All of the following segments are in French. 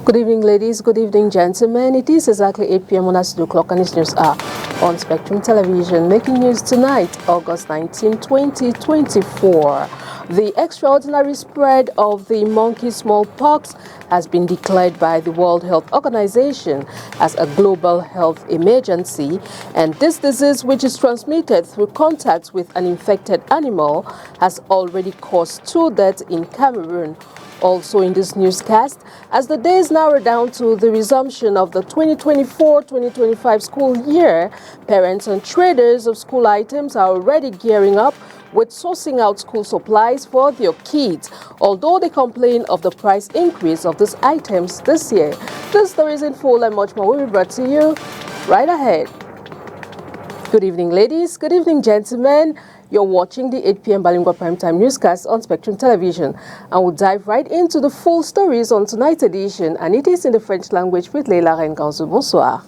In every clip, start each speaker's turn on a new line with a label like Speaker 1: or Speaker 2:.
Speaker 1: Good evening, ladies. Good evening, gentlemen. It is exactly 8 p.m. on our studio clock, and it's news hour on Spectrum Television. Making news tonight, August 19, 2024. The extraordinary spread of the monkey smallpox has been declared by the World Health Organization as a global health emergency, and this disease, which is transmitted through contact with an infected animal, has already caused 2 deaths in Cameroon. Also in this newscast, as the days narrow down to the resumption of the 2024-2025 school year, parents and traders of school items are already gearing up with sourcing out school supplies for their kids, although they complain of the price increase of these items this year. This story is in full and much more will be brought to you right ahead. Good evening, ladies. Good evening, gentlemen. You're watching the 8 p.m. Bilingual Primetime Newscast on Spectrum Television, and we'll dive right into the full stories on tonight's edition, and it is in the French language with Leila Renganzo. Bonsoir.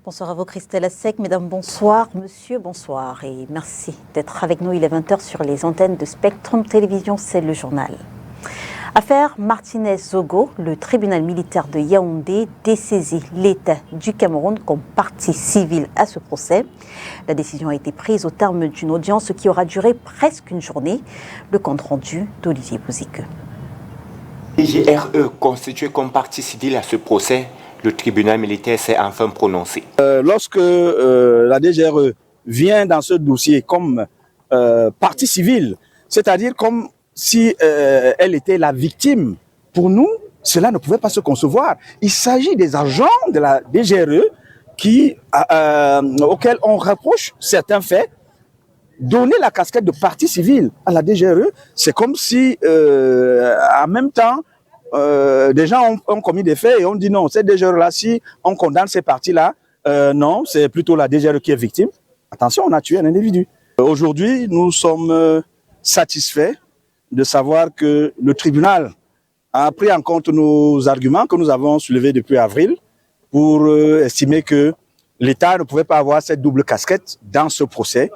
Speaker 2: Bonsoir à vous, Christelle Assec. Mesdames, bonsoir. Monsieur, bonsoir. Et merci d'être avec nous. Il est 20h sur les antennes de Spectrum Télévision. C'est le journal. Affaire Martinez-Zogo, le tribunal militaire de Yaoundé dessaisit l'État du Cameroun comme partie civile à ce procès. La décision a été prise au terme d'une audience qui aura duré presque une journée. Le compte rendu d'Olivier Bouzique.
Speaker 3: DGRE constitué comme partie civile à ce procès, le tribunal militaire s'est enfin prononcé.
Speaker 4: Lorsque la DGRE vient dans ce dossier comme partie civile, c'est-à-dire comme si elle était la victime, pour nous, cela ne pouvait pas se concevoir. Il s'agit des agents de la DGRE auxquels on reproche certains faits. Donner la casquette de partie civile à la DGRE, c'est comme si, en même temps, des gens ont commis des faits et on dit non, cette DGRE-là, si on condamne ces parties-là, non, c'est plutôt la DGRE qui est victime. Attention, on a tué un individu. Aujourd'hui, nous sommes satisfaits de savoir que le tribunal a pris en compte nos arguments que nous avons soulevés depuis avril pour estimer que l'État ne pouvait pas avoir cette double casquette dans ce procès.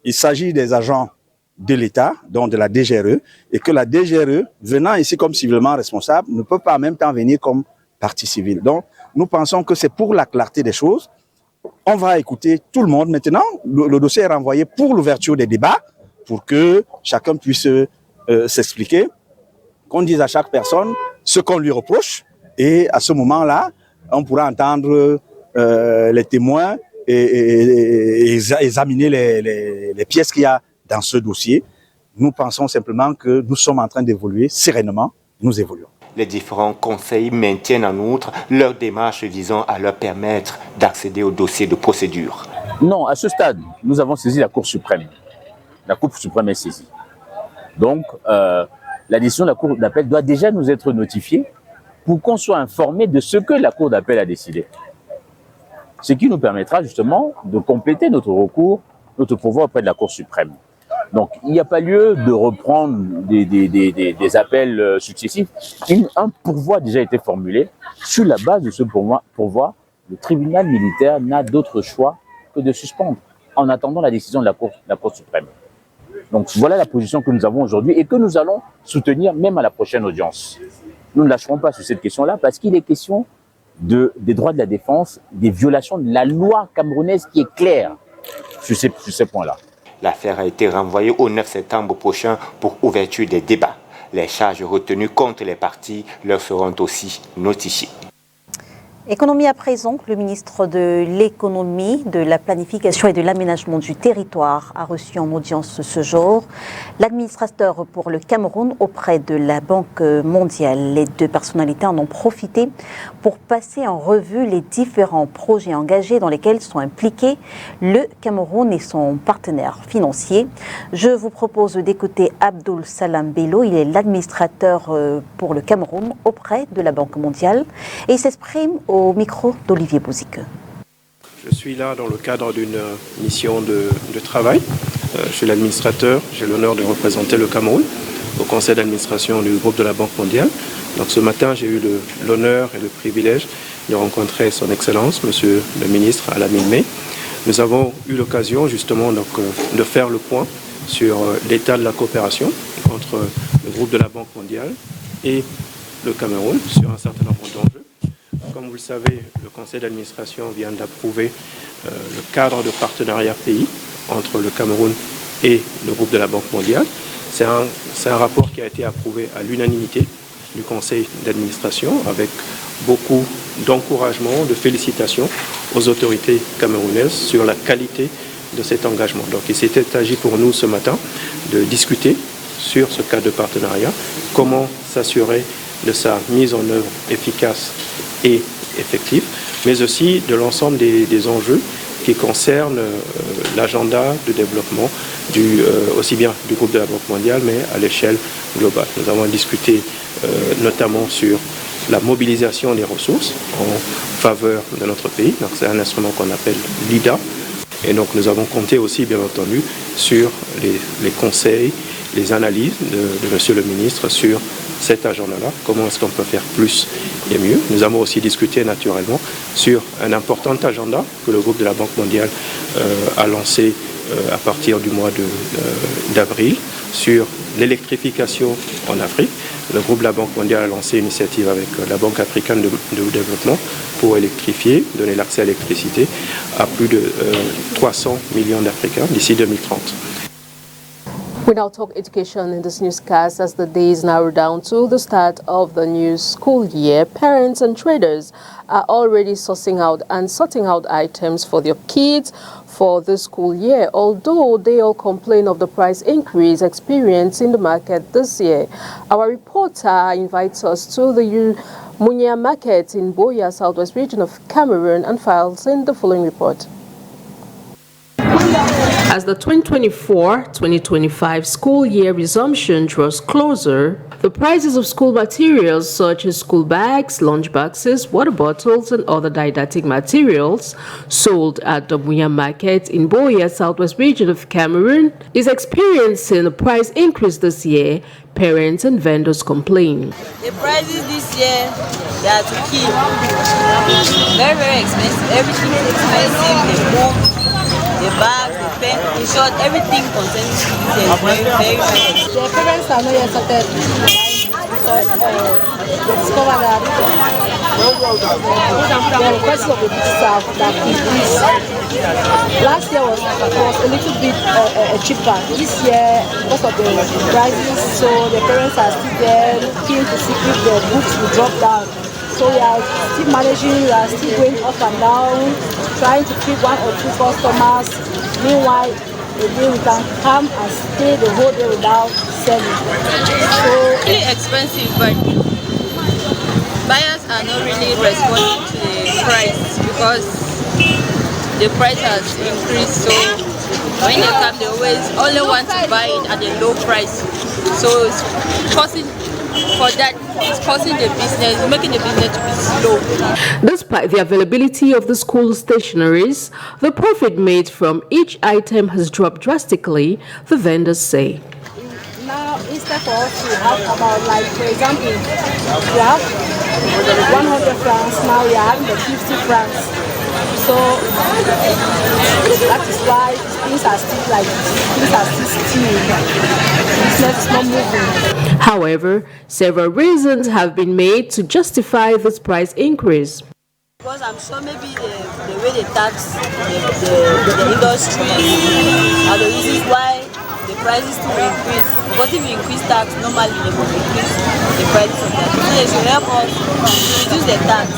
Speaker 4: Il s'agit des agents de l'État, donc de la DGRE, et que la DGRE, venant ici comme civilement responsable, ne peut pas en même temps venir comme partie civile. Donc, nous pensons que c'est pour la clarté des choses. On va écouter tout le monde. Maintenant, le dossier est renvoyé pour l'ouverture des débats, pour que chacun puisse s'expliquer, qu'on dise à chaque personne ce qu'on lui reproche, et à ce moment-là, on pourra entendre les témoins et examiner les pièces qu'il y a dans ce dossier. Nous pensons simplement que nous sommes en train d'évoluer sereinement, nous évoluons.
Speaker 3: Les différents conseils maintiennent en outre leur démarche visant à leur permettre d'accéder au dossier de procédure.
Speaker 5: Non, à ce stade, nous avons saisi la Cour suprême. La Cour suprême est saisie. Donc, la décision de la Cour d'appel doit déjà nous être notifiée pour qu'on soit informé de ce que la Cour d'appel a décidé. Ce qui nous permettra justement de compléter notre recours, notre pouvoir auprès de la Cour suprême. Donc, il n'y a pas lieu de reprendre des appels successifs. Un pourvoi a déjà été formulé. Sur la base de ce pourvoi, le tribunal militaire n'a d'autre choix que de suspendre en attendant la décision de la Cour suprême. Donc voilà la position que nous avons aujourd'hui et que nous allons soutenir même à la prochaine audience. Nous ne lâcherons pas sur cette question-là parce qu'il est question des droits de la défense, des violations de la loi camerounaise qui est claire sur ces points-là.
Speaker 3: L'affaire a été renvoyée au 9 septembre prochain pour ouverture des débats. Les charges retenues contre les parties leur seront aussi notifiées.
Speaker 2: Économie à présent, le ministre de l'économie, de la planification et de l'aménagement du territoire a reçu en audience ce jour l'administrateur pour le Cameroun auprès de la Banque mondiale. Les 2 personnalités en ont profité pour passer en revue les différents projets engagés dans lesquels sont impliqués le Cameroun et son partenaire financier. Je vous propose d'écouter Abdoul Salam Bello. Il est l'administrateur pour le Cameroun auprès de la Banque mondiale et il s'exprime au micro d'Olivier Bouzique.
Speaker 6: Je suis là dans le cadre d'une mission de travail. Je suis l'administrateur, j'ai l'honneur de représenter le Cameroun au conseil d'administration du groupe de la Banque mondiale. Donc ce matin, j'ai eu l'honneur et le privilège de rencontrer son Excellence, Monsieur le ministre Alamine Mey. Nous avons eu l'occasion justement donc, de faire le point sur l'état de la coopération entre le groupe de la Banque mondiale et le Cameroun sur un certain nombre d'enjeux. Comme vous le savez, le conseil d'administration vient d'approuver le cadre de partenariat pays entre le Cameroun et le groupe de la Banque mondiale. C'est un rapport qui a été approuvé à l'unanimité du conseil d'administration avec beaucoup d'encouragement, de félicitations aux autorités camerounaises sur la qualité de cet engagement. Donc il s'était agi pour nous ce matin de discuter sur ce cadre de partenariat, comment s'assurer de sa mise en œuvre efficace et effective, mais aussi de l'ensemble des enjeux qui concernent l'agenda de développement aussi bien du groupe de la Banque mondiale, mais à l'échelle globale. Nous avons discuté notamment sur la mobilisation des ressources en faveur de notre pays. Donc c'est un instrument qu'on appelle l'IDA. Et donc nous avons compté aussi, bien entendu, sur les conseils, les analyses de Monsieur le ministre sur cet agenda-là, comment est-ce qu'on peut faire plus et mieux. Nous avons aussi discuté naturellement sur un important agenda que le groupe de la Banque mondiale a lancé à partir du mois d'avril sur l'électrification en Afrique. Le groupe de la Banque mondiale a lancé une initiative avec la Banque africaine de développement pour électrifier, donner l'accès à l'électricité à plus de 300 millions d'Africains d'ici 2030.
Speaker 1: We now talk education in this newscast as the days narrow down to the start of the new school year. Parents and traders are already sorting out items for their kids for the school year, although they all complain of the price increase experienced in the market this year. Our reporter invites us to the Munya market in Boya, southwest region of Cameroon, and files in the following report. As the 2024-2025 school year resumption draws closer, the prices of school materials such as school bags, lunch boxes, water bottles, and other didactic materials sold at the Munya market in Boya, southwest region of Cameroon, is experiencing a price increase this year. Parents and vendors complain.
Speaker 7: The prices this year, they are to keep. Very, very expensive. Everything is expensive. The books, the bags, the pen, in short, everything concerning school is very, very, very expensive.
Speaker 8: The parents are not yet started buying because they discovered that the request of the staff that increased. Last year was a little bit cheaper. This year, because of the prices, so the parents are still there looking to see if the books will drop down. So we are still managing, we are still going up and down, trying to pick one or two customers. Meanwhile, again, we can come and stay the whole day without selling. So
Speaker 7: it's really expensive, but buyers are not really responding to the price because the price has increased. So when they come, they always only want to buy it at a low price. So it's causing the business, making the business to be slow.
Speaker 1: Despite the availability of the school stationeries, the profit made from each item has dropped drastically, the vendors say.
Speaker 8: now, instead for us to have about, like, for example, we have 100 francs, now we are having the 50 francs. So that is why things are still like things are still business is not moving.
Speaker 1: However, several reasons have been made to justify this price increase.
Speaker 7: Because I'm sure maybe the way they tax the industry are the reasons why the prices to increase. Because if you increase tax, normally they will increase the prices of that. So they should help us reduce the tax.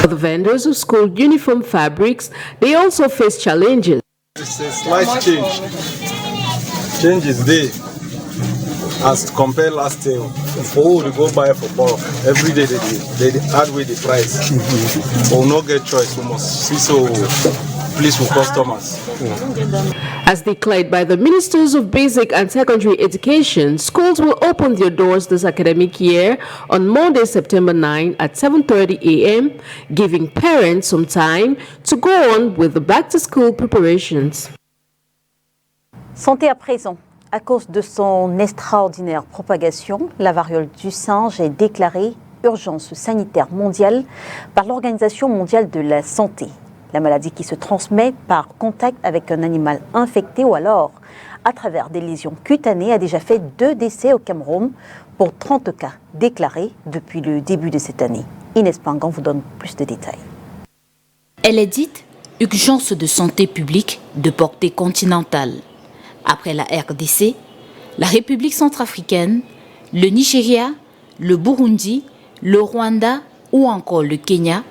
Speaker 1: For the vendors of school uniform fabrics, they also face challenges.
Speaker 9: It's a slight change. Change is there as compared last year. Oh, they go buy for bulk. Every day they add with the price. We will not get choice. We must see so pleased with customers.
Speaker 1: As declared by the Ministers of Basic and Secondary Education, schools will open their doors this academic year on Monday, September 9 at 7:30 a.m., giving parents some time to go on with the back-to-school preparations.
Speaker 2: Santé à présent. À cause de son extraordinaire propagation, la variole du singe est déclarée urgence sanitaire mondiale par l'Organisation mondiale de la santé. La maladie qui se transmet par contact avec un animal infecté ou alors à travers des lésions cutanées a déjà fait 2 décès au Cameroun pour 30 cas déclarés depuis le début de cette année. Inès Pangan vous donne plus de détails.
Speaker 10: Elle est dite urgence de santé publique de portée continentale. Après la RDC, la République centrafricaine, le Nigeria, le Burundi, le Rwanda ou encore le Kenya,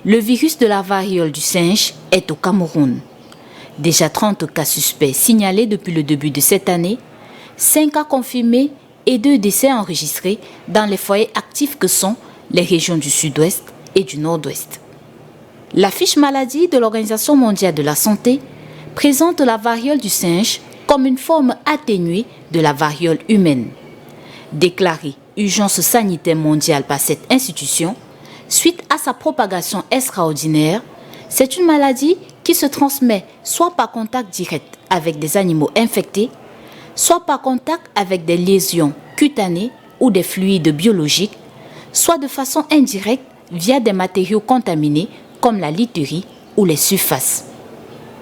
Speaker 10: le virus de la variole du singe est au Cameroun. Déjà 30 cas suspects signalés depuis le début de cette année, 5 cas confirmés et 2 décès enregistrés dans les foyers actifs que sont les régions du sud-ouest et du nord-ouest. La fiche maladie de l'Organisation mondiale de la santé présente la variole du singe comme une forme atténuée de la variole humaine. Déclarée urgence sanitaire mondiale par cette institution, suite à sa propagation extraordinaire, c'est une maladie qui se transmet soit par contact direct avec des animaux infectés, soit par contact avec des lésions cutanées ou des fluides biologiques, soit de façon indirecte via des matériaux contaminés comme la literie ou les surfaces.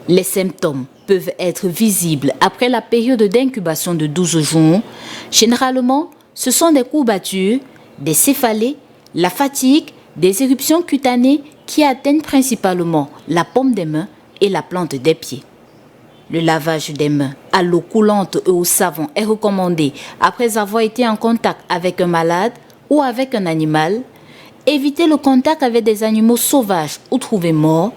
Speaker 10: Les symptômes peuvent être visibles après la période d'incubation de 12 jours. Généralement, ce sont des courbatures, des céphalées, la fatigue, des éruptions cutanées qui atteignent principalement la paume des mains et la plante des pieds. Le lavage des mains à l'eau coulante et au savon est recommandé après avoir été en contact avec un malade ou avec un animal. Éviter le contact avec des animaux sauvages ou trouvés morts.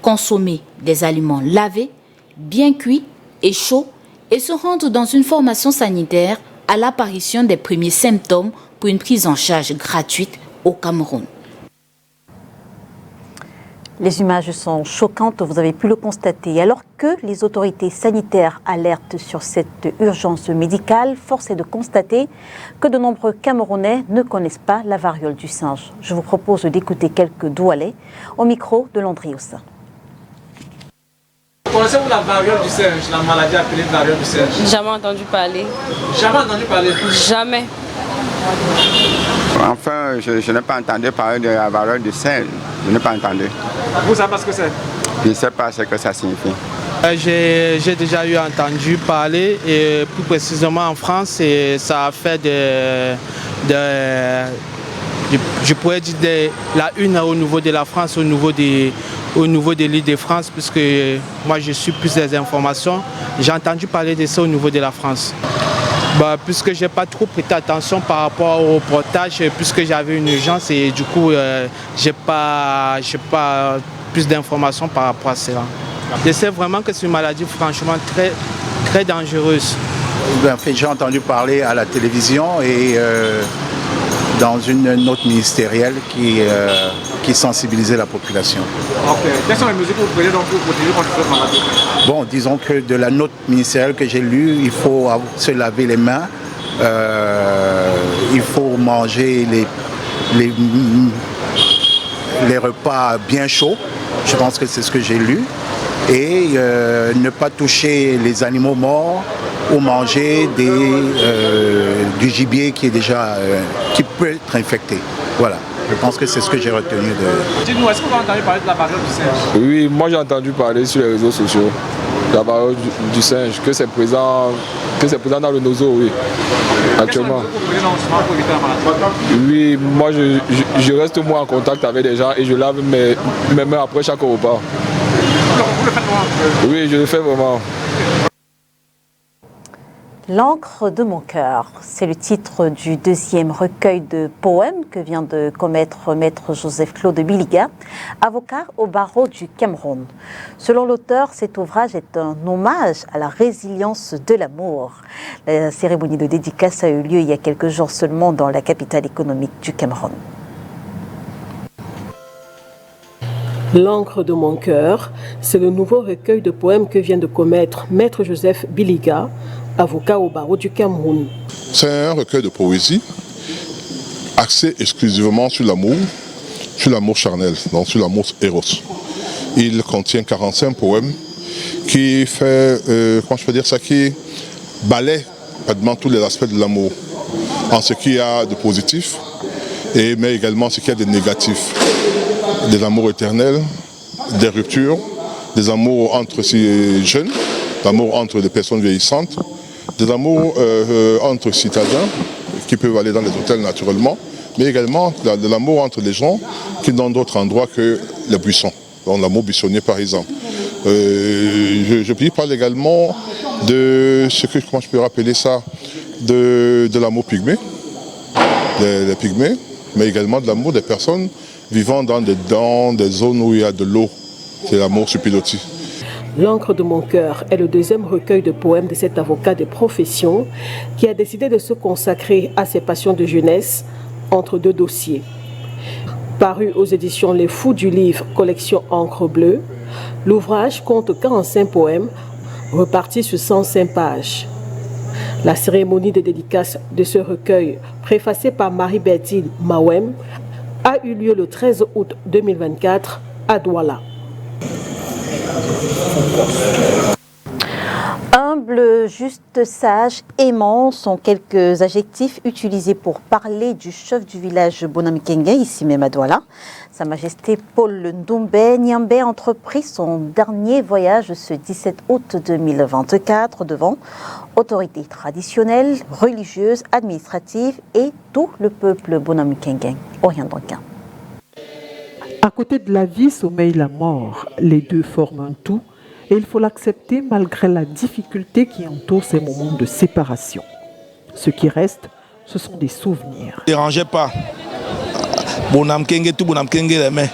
Speaker 10: Consommer des aliments lavés, bien cuits et chauds et se rendre dans une formation sanitaire à l'apparition des premiers symptômes pour une prise en charge gratuite au Cameroun.
Speaker 2: Les images sont choquantes, vous avez pu le constater. Alors que les autorités sanitaires alertent sur cette urgence médicale, force est de constater que de nombreux Camerounais ne connaissent pas la variole du singe. Je vous propose d'écouter quelques doualets au micro de Landry Ossa.
Speaker 11: Connaissez-vous la variole du singe, la maladie appelée variole du singe?
Speaker 12: Jamais entendu parler.
Speaker 11: Jamais entendu parler?
Speaker 12: Jamais.
Speaker 13: Enfin, je n'ai pas entendu parler de la variole du singe. Je n'ai pas entendu.
Speaker 11: Vous savez pas ce que c'est?
Speaker 13: Je ne sais pas ce que ça signifie.
Speaker 11: J'ai déjà entendu parler, et plus précisément en France, et ça a fait je pourrais dire la une au niveau de la France, au niveau de l'île de France, puisque moi je suis plus des informations. J'ai entendu parler de ça au niveau de la France. Puisque je n'ai pas trop prêté attention par rapport au portage, puisque j'avais une urgence et du coup, je n'ai pas plus d'informations par rapport à cela. Je sais vraiment que c'est une maladie franchement très, très dangereuse.
Speaker 14: En fait, j'ai entendu parler à la télévision et dans une note ministérielle qui sensibilisait la population.
Speaker 11: Ok. Quelles sont les mesures que vous prenez donc pour protéger contre cette maladie?
Speaker 14: Bon, disons que de la note ministérielle que j'ai lue, il faut se laver les mains, il faut manger les repas bien chauds, je pense que c'est ce que j'ai lu, et ne pas toucher les animaux morts ou manger du gibier qui est déjà qui peut être infecté. Voilà. Je pense que c'est ce que j'ai retenu de...
Speaker 11: Dites-nous, est-ce que vous avez entendu parler de la variole du singe?
Speaker 15: Oui, moi j'ai entendu parler sur les réseaux sociaux de la variole du singe, que c'est présent dans le nozo, oui, actuellement. Oui, moi je reste moi en contact avec les gens et je lave mes mains après chaque repas.
Speaker 11: Vous le faites vraiment?
Speaker 15: Oui, je le fais vraiment.
Speaker 2: L'encre de mon cœur, c'est le titre du deuxième recueil de poèmes que vient de commettre Maître Joseph-Claude Biliga, avocat au barreau du Cameroun. Selon l'auteur, cet ouvrage est un hommage à la résilience de l'amour. La cérémonie de dédicace a eu lieu il y a quelques jours seulement dans la capitale économique du Cameroun.
Speaker 16: L'encre de mon cœur, c'est le nouveau recueil de poèmes que vient de commettre Maître Joseph Biliga, avocat au barreau du Cameroun.
Speaker 17: C'est un recueil de poésie axé exclusivement sur l'amour charnel, donc sur l'amour éros. Il contient 45 poèmes qui fait, comment je peux dire ça, qui balaie pratiquement tous les aspects de l'amour, en ce qu'il y a de positif, mais également ce qu'il y a de négatif, de l'amour éternel, des ruptures, des amours entre ces jeunes, d'amour entre des personnes vieillissantes, des amours entre citadins qui peuvent aller dans les hôtels naturellement, mais également de l'amour entre les gens qui dans d'autres endroits que les buissons, dans l'amour buissonnier par exemple. Je parle également de ce que, comment je peux rappeler ça, de l'amour pygmée, des pygmées, mais également de l'amour des personnes vivant dans des zones où il y a de l'eau. C'est l'amour sur pilotis.
Speaker 16: L'encre de mon cœur est le deuxième recueil de poèmes de cet avocat de profession qui a décidé de se consacrer à ses passions de jeunesse entre deux dossiers. Paru aux éditions Les Fous du Livre, collection Encre Bleue, l'ouvrage compte 45 poèmes repartis sur 105 pages. La cérémonie de dédicace de ce recueil, préfacée par Marie-Bertile Mawem, a eu lieu le 13 août 2024 à Douala.
Speaker 2: Humble, juste, sage, aimant sont quelques adjectifs utilisés pour parler du chef du village Bonamikenge, ici même à Douala. Sa Majesté Paul Ndoumbe Nyambe a entrepris son dernier voyage ce 17 août 2024 devant autorités traditionnelles, religieuses, administratives et tout le peuple Bonamikenge. Orient Duncan.
Speaker 12: À côté de la vie sommeille la mort. Les deux forment un tout et il faut l'accepter malgré la difficulté qui entoure ces moments de séparation. Ce qui reste, ce sont des souvenirs.
Speaker 18: Ne dérangez pas. Bonamikenge, tout Bonamikenge l'aimait.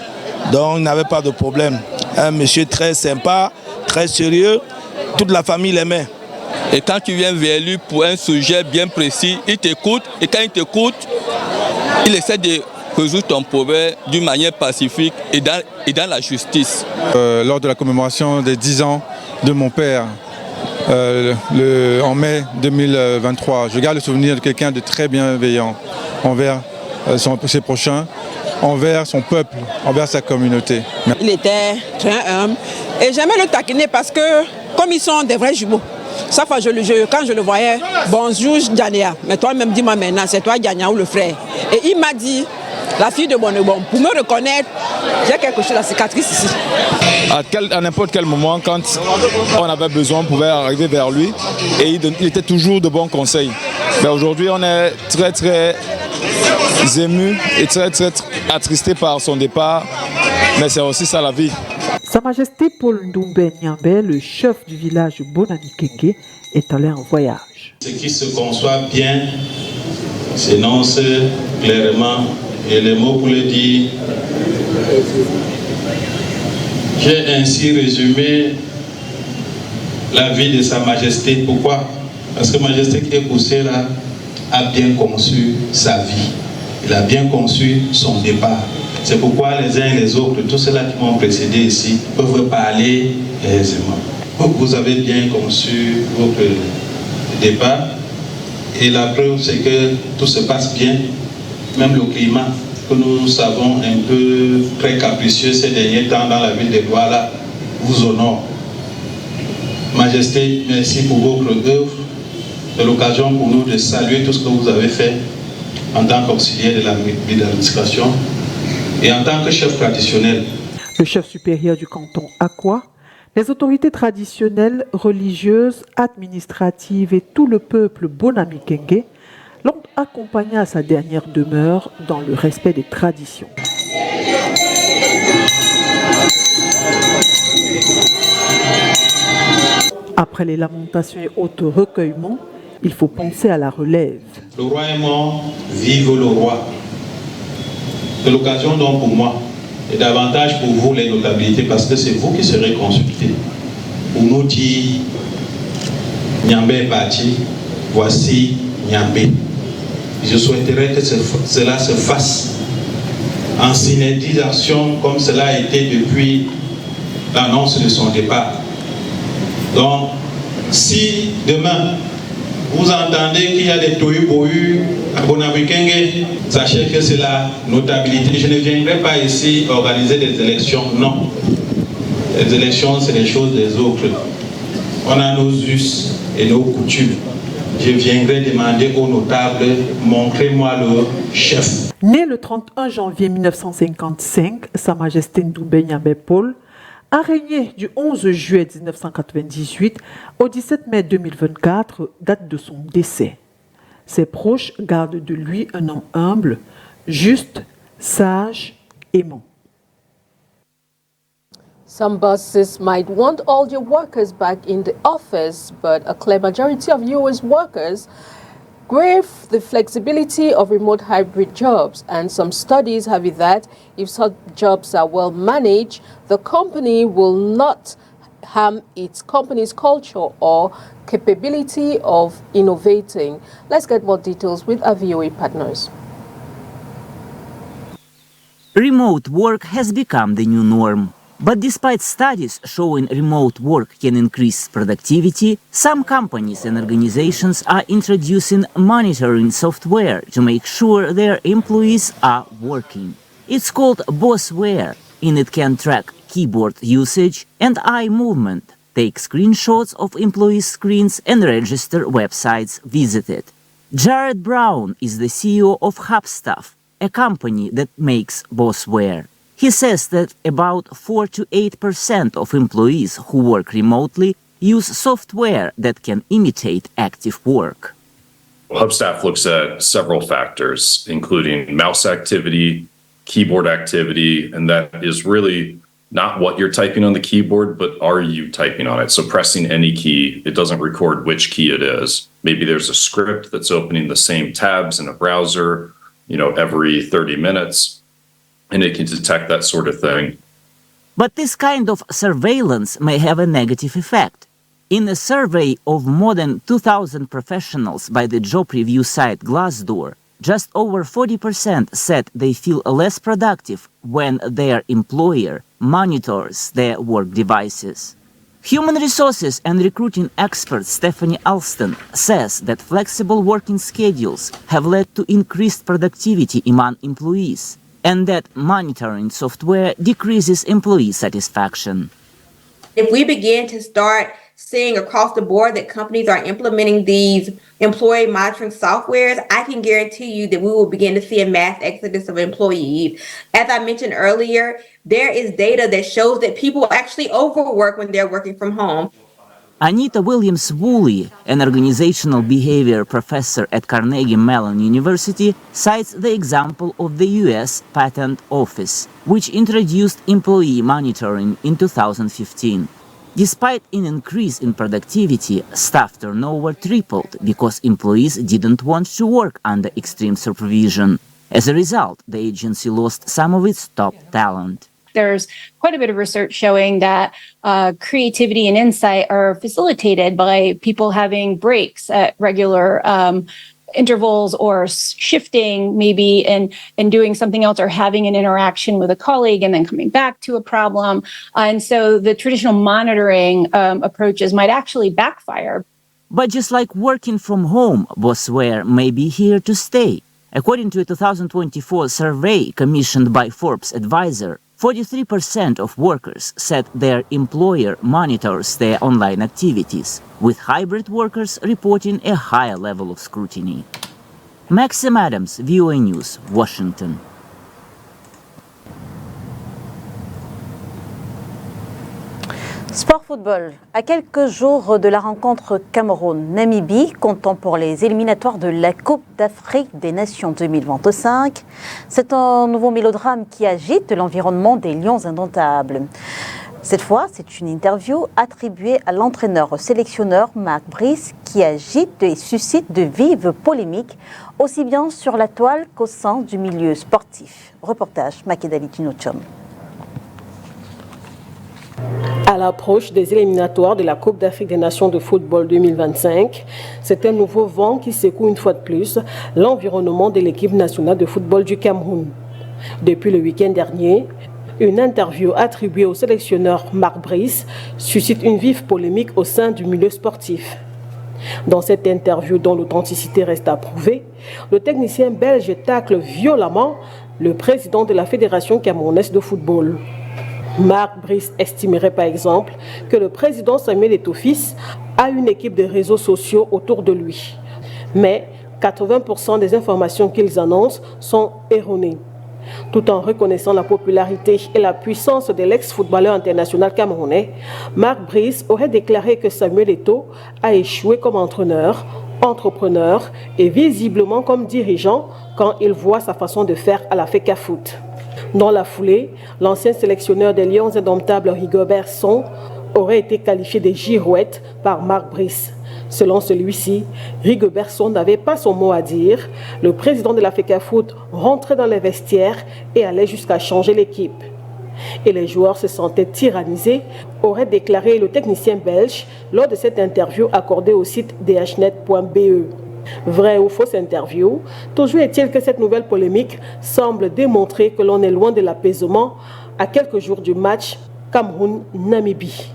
Speaker 18: Donc il n'avait pas de problème. Un monsieur très sympa, très sérieux, toute la famille l'aimait.
Speaker 19: Et quand tu viens vers lui pour un sujet bien précis, il t'écoute et quand il t'écoute, il essaie de résoudre ton problème d'une manière pacifique et dans la justice.
Speaker 20: Lors de la commémoration des 10 ans de mon père, en mai 2023, je garde le souvenir de quelqu'un de très bienveillant envers ses prochains, envers son peuple, envers sa communauté.
Speaker 21: Il était très humble et j'aimais le taquiner parce que comme ils sont des vrais jumeaux, chaque fois quand je le voyais, bonjour Djania, mais toi-même dis-moi maintenant, c'est toi Djania ou le frère. Et il m'a dit, la fille de Bonobon, pour me reconnaître, j'ai quelque chose, la cicatrice ici.
Speaker 20: À n'importe quel moment, quand on avait besoin, on pouvait arriver vers lui et il était toujours de bons conseils. Mais aujourd'hui, on est très très ému et très très attristé par son départ, mais c'est aussi ça la vie.
Speaker 12: Sa Majesté Paul Ndoumbe Nyambe, le chef du village Bonamikenge, est allé en voyage.
Speaker 22: Ce qui se conçoit bien s'énonce clairement et les mots pour le dire. J'ai ainsi résumé la vie de Sa Majesté. Pourquoi? Parce que Majesté Ekoussé a bien conçu sa vie. Il a bien conçu son départ. C'est pourquoi les uns et les autres, tous ceux-là qui m'ont précédé ici, peuvent parler aisément. Vous avez bien conçu votre départ. Et la preuve, c'est que tout se passe bien. Même le climat que nous savons un peu très capricieux ces derniers temps dans la ville de Douala vous honore. Majesté, merci pour votre œuvre. C'est l'occasion pour nous de saluer tout ce que vous avez fait en tant qu'auxiliaire de l'administration et en tant que chef traditionnel.
Speaker 12: Le chef supérieur du canton Akwa, les autorités traditionnelles, religieuses, administratives et tout le peuple Bonamikenge l'ont accompagné à sa dernière demeure dans le respect des traditions. Après les lamentations et autres recueillements, il faut penser à la relève.
Speaker 22: Le roi est mort, vive le roi. C'est l'occasion donc pour moi, et davantage pour vous les notabilités, parce que c'est vous qui serez consultés, pour nous dire Nyambe est parti, voici Nyambe. Je souhaiterais que cela se fasse en synergisation comme cela a été depuis l'annonce de son départ. Donc, si demain vous entendez qu'il y a des tohu-bohu à Bonamikenge, sachez que c'est la notabilité. Je ne viendrai pas ici organiser des élections, non. Les élections, c'est les choses des autres. On a nos us et nos coutumes. Je viendrai demander aux notables, montrez-moi le chef.
Speaker 12: Né le 31 janvier 1955, Sa Majesté Ndoumbe Nyambe Paul a régné du 11 juillet 1998 au 17 mai 2024, date de son décès. Ses proches gardent de lui un homme humble, juste, sage, aimant.
Speaker 1: Some bosses might want all your workers back in the office, but a clear majority of US workers crave the flexibility of remote hybrid jobs, and some studies have it that if such jobs are well managed, the company will not harm its company's culture or capability of innovating. Let's get more details with our VOA partners.
Speaker 4: Remote work has become the new norm. But despite studies showing remote work can increase productivity, some companies and organizations are introducing monitoring software to make sure their employees are working. It's called Bossware, and it can track keyboard usage and eye movement, take screenshots of employees' screens, and register websites visited. Jared Brown is the CEO of HubStuff, a company that makes Bossware. He says that about 4 to 8% of employees who work remotely use software that can imitate active work.
Speaker 5: HubStuff looks at several factors, including mouse activity, keyboard activity, and that is really not what you're typing on the keyboard, but are you typing on it? So pressing any key, it doesn't record which key it is. Maybe there's a script that's opening the same tabs in a browser, every 30 minutes. And it can detect that sort of thing.
Speaker 4: But this kind of surveillance may have a negative effect. In a survey of more than 2,000 professionals by the job review site Glassdoor, just over 40% said they feel less productive when their employer monitors their work devices. Human resources and recruiting expert Stephanie Alston says that flexible working schedules have led to increased productivity among employees, and that monitoring software decreases employee satisfaction.
Speaker 23: If we begin to start seeing across the board that companies are implementing these employee monitoring softwares, I can guarantee you that we will begin to see a mass exodus of employees. As I mentioned earlier, there is data that shows that people actually overwork when they're working from home.
Speaker 4: Anita Williams-Woolley, an organizational behavior professor at Carnegie Mellon University, cites the example of the US Patent Office, which introduced employee monitoring in 2015. Despite an increase in productivity, staff turnover tripled because employees didn't want to work under extreme supervision. As a result, the agency lost some of its top talent.
Speaker 24: There's quite a bit of research showing that creativity and insight are facilitated by people having breaks at regular intervals, or shifting maybe and doing something else, or having an interaction with a colleague and then coming back to a problem. And so the traditional monitoring approaches might actually backfire.
Speaker 4: But just like working from home, Bossware may be here to stay. According to a 2024 survey commissioned by Forbes Advisor, 43% of workers said their employer monitors their online activities, with hybrid workers reporting a higher level of scrutiny. Maxim Adams, VOA News, Washington.
Speaker 2: Sport football. À quelques jours de la rencontre Cameroun-Namibie, comptant pour les éliminatoires de la Coupe d'Afrique des Nations 2025, c'est un nouveau mélodrame qui agite l'environnement des Lions indomptables. Cette fois, c'est une interview attribuée à l'entraîneur-sélectionneur Marc Brice qui agite et suscite de vives polémiques, aussi bien sur la toile qu'au sein du milieu sportif. Reportage Makedali Tinochom.
Speaker 16: À l'approche des éliminatoires de la Coupe d'Afrique des Nations de football 2025, c'est un nouveau vent qui secoue une fois de plus l'environnement de l'équipe nationale de football du Cameroun. Depuis le week-end dernier, une interview attribuée au sélectionneur Marc Brice suscite une vive polémique au sein du milieu sportif. Dans cette interview dont l'authenticité reste à prouver, le technicien belge tacle violemment le président de la Fédération camerounaise de football. Marc Brice estimerait par exemple que le président Samuel Eto'o-Fils a une équipe de réseaux sociaux autour de lui. Mais 80% des informations qu'ils annoncent sont erronées. Tout en reconnaissant la popularité et la puissance de l'ex-footballeur international camerounais, Marc Brice aurait déclaré que Samuel Eto'o a échoué comme entraîneur, entrepreneur et visiblement comme dirigeant quand il voit sa façon de faire à la FECAFOOT. Dans la foulée, l'ancien sélectionneur des Lions indomptables Rigobert Song aurait été qualifié de girouette par Marc Brice. Selon celui-ci, Rigobert Song n'avait pas son mot à dire. Le président de la FECAFOOT rentrait dans les vestiaires et allait jusqu'à changer l'équipe. Et les joueurs se sentaient tyrannisés, aurait déclaré le technicien belge lors de cette interview accordée au site dhnet.be. Vrai ou fausse interview, toujours est-il que cette nouvelle polémique semble démontrer que l'on est loin de l'apaisement à quelques jours du match Cameroun-Namibie.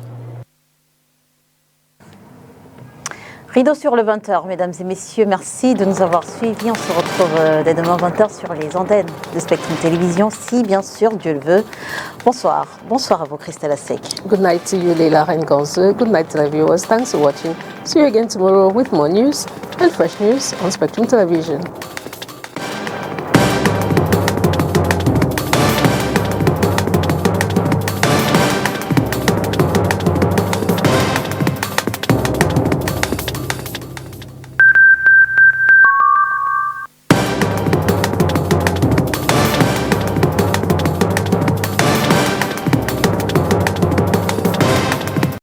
Speaker 2: Rideau sur le 20h, mesdames et messieurs, merci de nous avoir suivis. On se retrouve dès demain 20h sur les antennes de Spectrum Télévision, si bien sûr Dieu le veut. Bonsoir. Bonsoir à vous, Christelle Asek.
Speaker 1: Good night to you, Leila Rengonze. Good night to the viewers. Thanks for watching. See you again tomorrow with more news and fresh news on Spectrum Television.